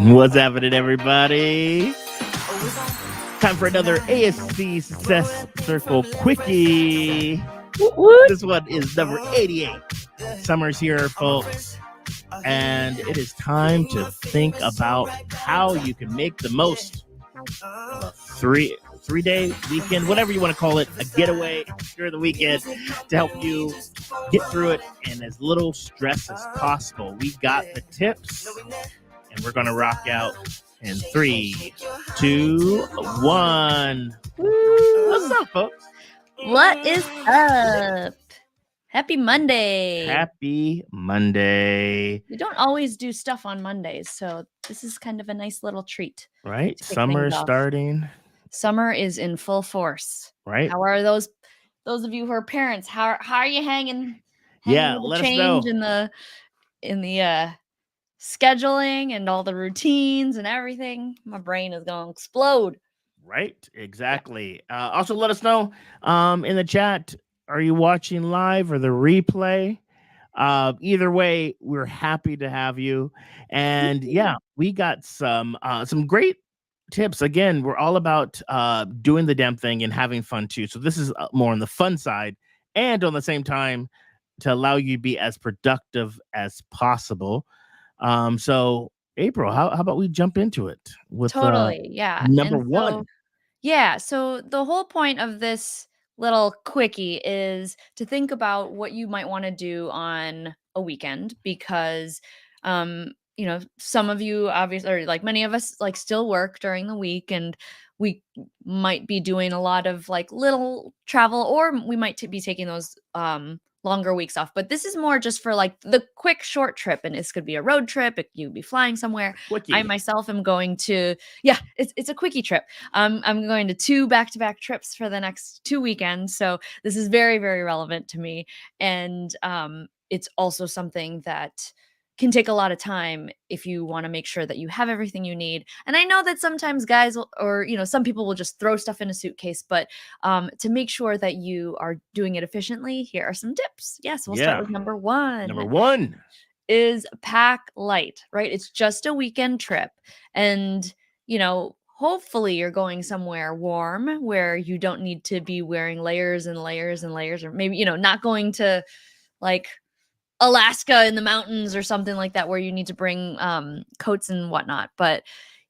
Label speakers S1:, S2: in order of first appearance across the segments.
S1: What's happening, everybody? Time for another ASC Success Circle Quickie.
S2: Woot woot.
S1: This one is number 88. Summer's here, folks, and it is time to think about how you can make the most of a three-day weekend, whatever you want to call it, a getaway during the weekend to help you get through it in as little stress as possible. We got the tips, and we're going to rock out in 3, 2, 1. What's up, folks?
S2: What is up? Happy Monday.
S1: Happy Monday.
S2: We don't always do stuff on Mondays, so this is kind of a nice little treat.
S1: Right?
S2: to kick
S1: Summer
S2: things
S1: is
S2: off.
S1: starting,
S2: Summer is in full force.
S1: right?
S2: How are those of you who are parents? How are you hanging
S1: Yeah,
S2: with the
S1: let us
S2: change
S1: know.
S2: in the scheduling and all the routines and everything? My brain is gonna explode.
S1: Right? Exactly. Also, let us know in the chat, are you watching live or the replay? Either way, we're happy to have you. And yeah, we got some great tips. Again, we're all about doing the damn thing and having fun too. So this is more on the fun side, and on the same time to allow you to be as productive as possible. So April, how about we jump into it with
S2: Totally, yeah.
S1: number
S2: And
S1: one?
S2: so the whole point of this little quickie is to think about what you might want to do on a weekend because some of you obviously, or like many of us, like still work during the week, and we might be doing a lot of like little travel, or we might be taking those longer weeks off. But this is more just for like the quick short trip, and this could be a road trip, you could be flying somewhere.
S1: Quickie.
S2: I myself am going to, it's a quickie trip. I'm going to 2 back-to-back trips for the next 2 weekends, so this is very, very relevant to me, and it's also something that can take a lot of time if you want to make sure that you have everything you need. And I know that sometimes guys or some people will just throw stuff in a suitcase, but to make sure that you are doing it efficiently, here are some tips. Yes, we'll start with number one.
S1: Number one
S2: is pack light, right? It's just a weekend trip. And, hopefully you're going somewhere warm where you don't need to be wearing layers and layers and layers, or maybe, not going to like Alaska in the mountains or something like that where you need to bring coats and whatnot. But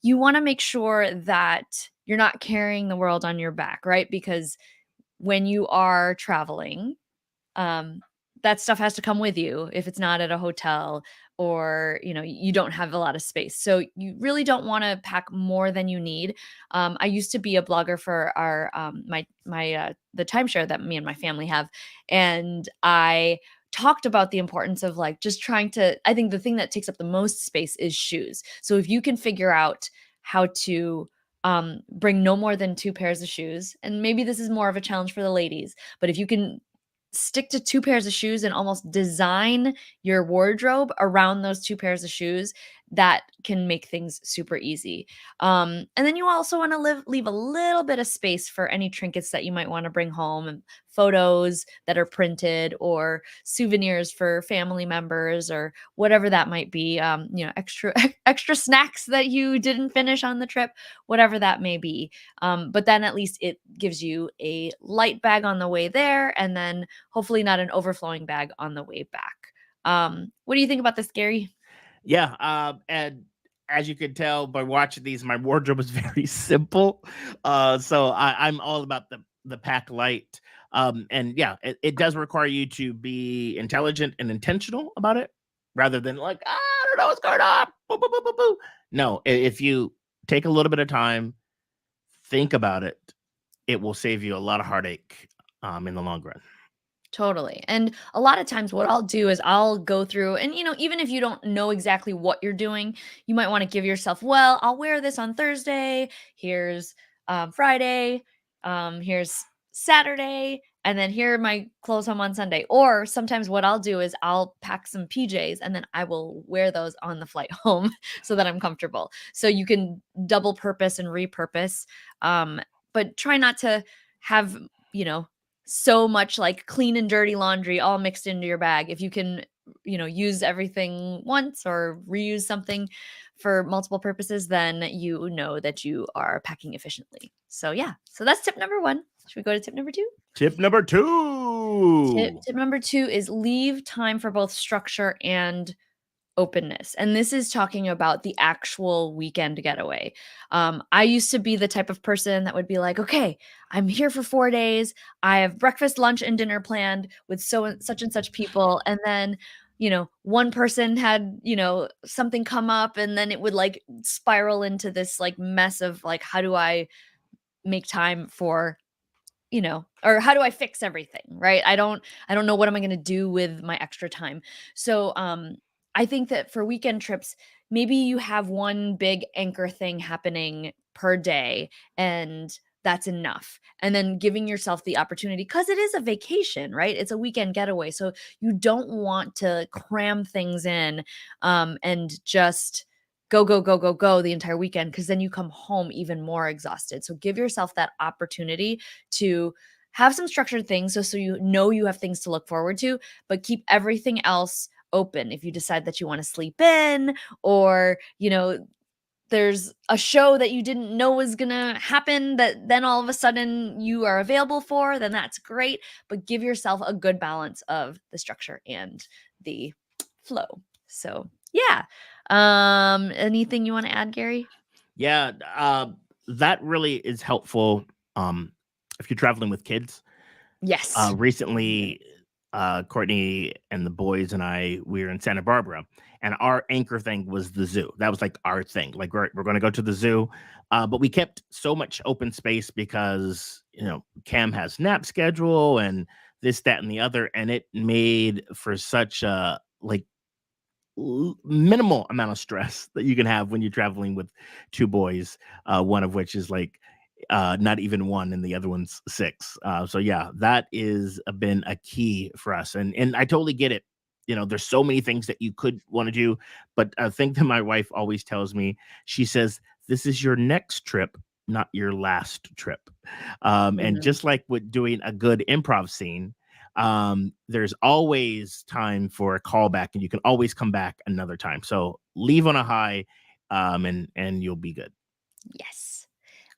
S2: you want to make sure that you're not carrying the world on your back, right? Because when you are traveling, that stuff has to come with you if it's not at a hotel, or you don't have a lot of space. So you really don't want to pack more than you need. I used to be a blogger for our the timeshare that me and my family have, and I talked about the importance of like just trying to, I think the thing that takes up the most space is shoes. So if you can figure out how to bring no more than 2 pairs of shoes, and maybe this is more of a challenge for the ladies, but if you can stick to 2 pairs of shoes and almost design your wardrobe around those 2 pairs of shoes, that can make things super easy. And then you also want to leave a little bit of space for any trinkets that you might want to bring home, and photos that are printed, or souvenirs for family members, or whatever that might be. Extra snacks that you didn't finish on the trip, whatever that may be. But then at least it gives you a light bag on the way there, and then hopefully not an overflowing bag on the way back. What do you think about this, Gary?
S1: Yeah, and as you can tell by watching these, my wardrobe is very simple. So I'm all about the pack light. And yeah, it does require you to be intelligent and intentional about it, rather than like, I don't know what's going on. Boo, boo, boo, boo, boo. No, if you take a little bit of time, think about it, it will save you a lot of heartache in the long run.
S2: Totally. And a lot of times what I'll do is I'll go through, and even if you don't know exactly what you're doing, you might want to give yourself, well, I'll wear this on Thursday. Here's Friday. Here's Saturday. And then here are my clothes home on Sunday. Or sometimes what I'll do is I'll pack some PJs, and then I will wear those on the flight home so that I'm comfortable. So you can double purpose and repurpose. But try not to have, so much like clean and dirty laundry all mixed into your bag. If you can use everything once or reuse something for multiple purposes, then you know that you are packing efficiently. So yeah, so that's tip number 1. Should we go to tip number 2?
S1: Tip number
S2: Tip
S1: 2.
S2: tip number 2 is leave time for both structure and openness. And this is talking about the actual weekend getaway. I used to be the type of person that would be like, okay, I'm here for 4 days. I have breakfast, lunch, and dinner planned with such and such people. And then, one person had, something come up, and then it would like spiral into this like mess of like, how do I make time for or how do I fix everything, right? I don't know what am I going to do with my extra time. So I think that for weekend trips, maybe you have one big anchor thing happening per day, and that's enough. And then giving yourself the opportunity, because it is a vacation, right? It's a weekend getaway. So you don't want to cram things in and just go, go, go, go, go the entire weekend, because then you come home even more exhausted. So give yourself that opportunity to have some structured things, so you know you have things to look forward to, but keep everything else open. If you decide that you want to sleep in, or there's a show that you didn't know was going to happen that then all of a sudden you are available for, then that's great. But give yourself a good balance of the structure and the flow. So yeah. Anything you want to add, Gary?
S1: Yeah, that really is helpful if you're traveling with kids.
S2: Yes.
S1: Recently, Courtney and the boys and we were in Santa Barbara, and our anchor thing was the zoo. That was like our thing. Like we're going to go to the zoo, but we kept so much open space because Cam has nap schedule and this, that, and the other, and it made for such a like minimal amount of stress that you can have when you're traveling with two boys, one of which is like not even one and the other one's 6. So yeah, that is been a key for us, and I totally get it. There's so many things that you could want to do, but a thing that my wife always tells me, she says, this is your next trip, not your last trip. And
S2: Mhm.
S1: just like with doing a good improv scene, there's always time for a callback, and you can always come back another time. So leave on a high, and you'll be good.
S2: Yes.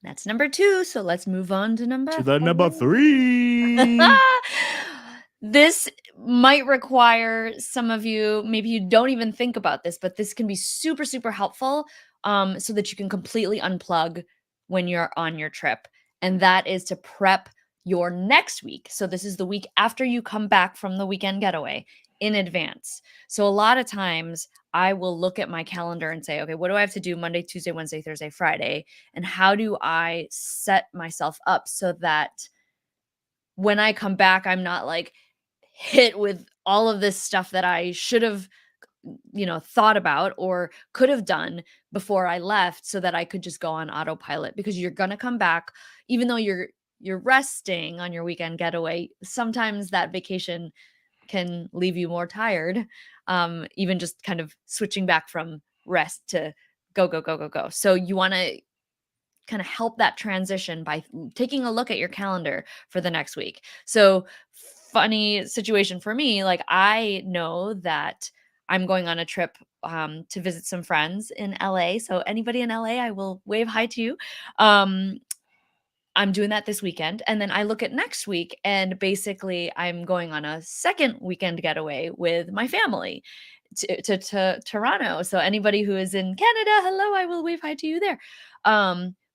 S2: That's number 2. So let's move on to
S1: To
S2: number
S1: the number
S2: 3.
S1: 3.
S2: This might require some of you, maybe you don't even think about this, but this can be super, super helpful so that you can completely unplug when you're on your trip. And that is to prep your next week. So this is the week after you come back from the weekend getaway in advance. So a lot of times I will look at my calendar and say, okay, what do I have to do Monday, Tuesday, Wednesday, Thursday, Friday? And how do I set myself up so that when I come back, I'm not like hit with all of this stuff that I should have, thought about or could have done before I left, so that I could just go on autopilot, because you're going to come back even though you're resting on your weekend getaway. Sometimes that vacation can leave you more tired, even just kind of switching back from rest to go, go, go, go, go. So you want to kind of help that transition by taking a look at your calendar for the next week. So, funny situation for me, like I know that I'm going on a trip to visit some friends in LA. So, anybody in LA, I will wave hi to you. Um, I'm doing that this weekend. And then I look at next week, and basically I'm going on a second weekend getaway with my family to Toronto. So anybody who is in Canada, hello, I will wave hi to you there.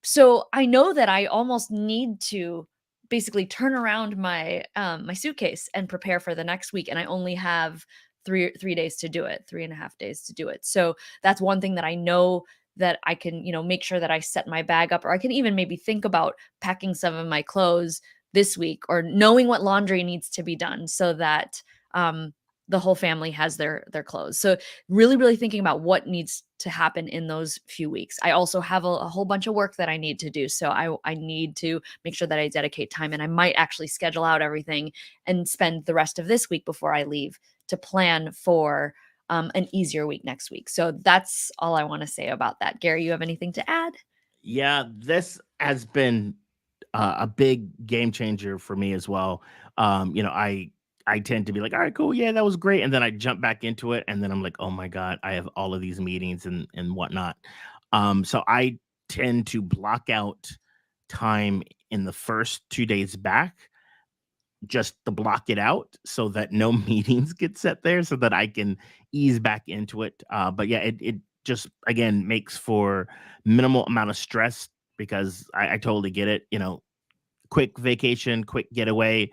S2: So I know that I almost need to basically turn around my suitcase and prepare for the next week. And I only have three days to do it, 3.5 days to do it. So that's one thing that I know that I can, make sure that I set my bag up, or I can even maybe think about packing some of my clothes this week, or knowing what laundry needs to be done so that the whole family has their clothes. So really, really thinking about what needs to happen in those few weeks. I also have a whole bunch of work that I need to do. So I need to make sure that I dedicate time, and I might actually schedule out everything and spend the rest of this week before I leave to plan for an easier week next week. So that's all I want to say about that. Gary, you have anything to add?
S1: Yeah, this has been a big game changer for me as well. I I tend to be like, all right, cool, yeah, that was great, and then I jump back into it, and then I'm like, oh my god, I have all of these meetings and whatnot. So I tend to block out time in the first 2 days back, just to block it out so that no meetings get set there, so that I can ease back into it. But yeah, it just again makes for minimal amount of stress because I totally get it. Quick vacation, quick getaway,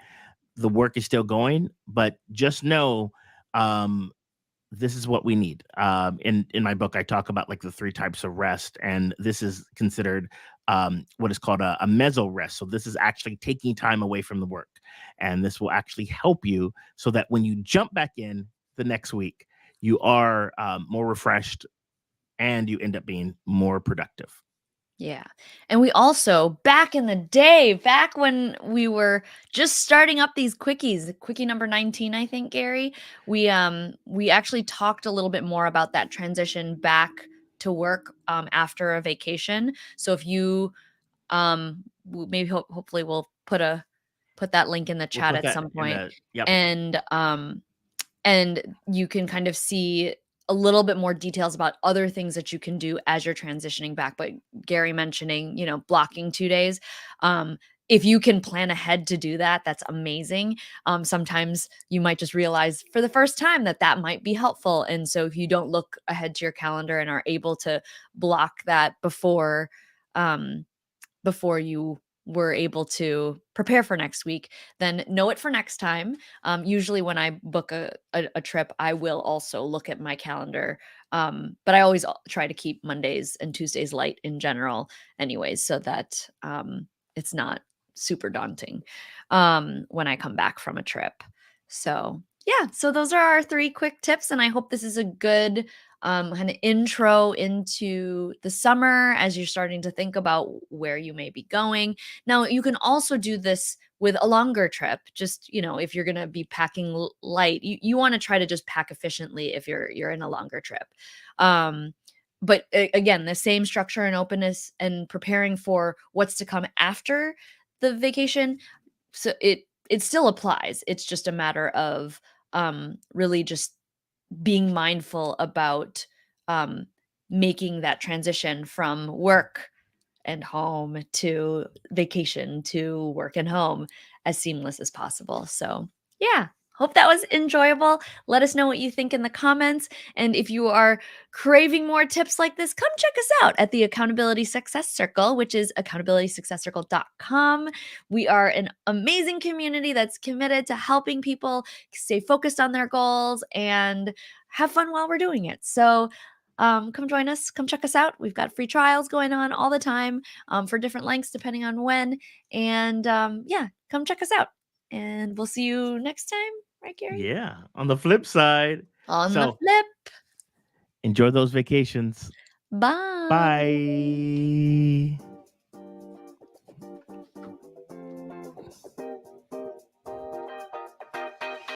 S1: the work is still going, but just know um, this is what we need. In my book, I talk about like the three types of rest, and this is considered what is called a meso rest. So this is actually taking time away from the work, and this will actually help you so that when you jump back in the next week, you are more refreshed and you end up being more productive.
S2: Yeah. And we also, back in the day, back when we were just starting up these quickies, quickie number 19, I think, Gary, we actually talked a little bit more about that transition back to work after a vacation. So if you maybe hopefully we'll put that link in the
S1: We'll
S2: chat
S1: put
S2: at
S1: that
S2: some
S1: in
S2: point.
S1: the yep.
S2: And you can kind of see a little bit more details about other things that you can do as you're transitioning back. But Gary mentioning, blocking 2 days. If you can plan ahead to do that, that's amazing. Sometimes you might just realize for the first time that might be helpful. And so if you don't look ahead to your calendar and are able to block that before you were able to prepare for next week, then know it for next time. Usually, when I book a trip, I will also look at my calendar. But I always try to keep Mondays and Tuesdays light in general, anyways, so that it's not super daunting when I come back from a trip. So, yeah, so those are our 3 quick tips, and I hope this is a good kind of intro into the summer as you're starting to think about where you may be going. Now, you can also do this with a longer trip. Just, if you're going to be packing light, you want to try to just pack efficiently if you're in a longer trip. But again, the same structure and openness and preparing for what's to come after the vacation. So it still applies. It's just a matter of really just being mindful about um, making that transition from work and home to vacation to work and home as seamless as possible. So, yeah, hope that was enjoyable. Let us know what you think in the comments. And if you are craving more tips like this, come check us out at the Accountability Success Circle, which is accountabilitysuccesscircle.com. We are an amazing community that's committed to helping people stay focused on their goals and have fun while we're doing it. So, come join us, come check us out. We've got free trials going on all the time for different lengths depending on when. And yeah, come check us out. And we'll see you next time, right, Gary?
S1: Yeah. On the flip side,
S2: On the
S1: so
S2: flip.
S1: enjoy those vacations.
S2: Bye.
S1: Bye.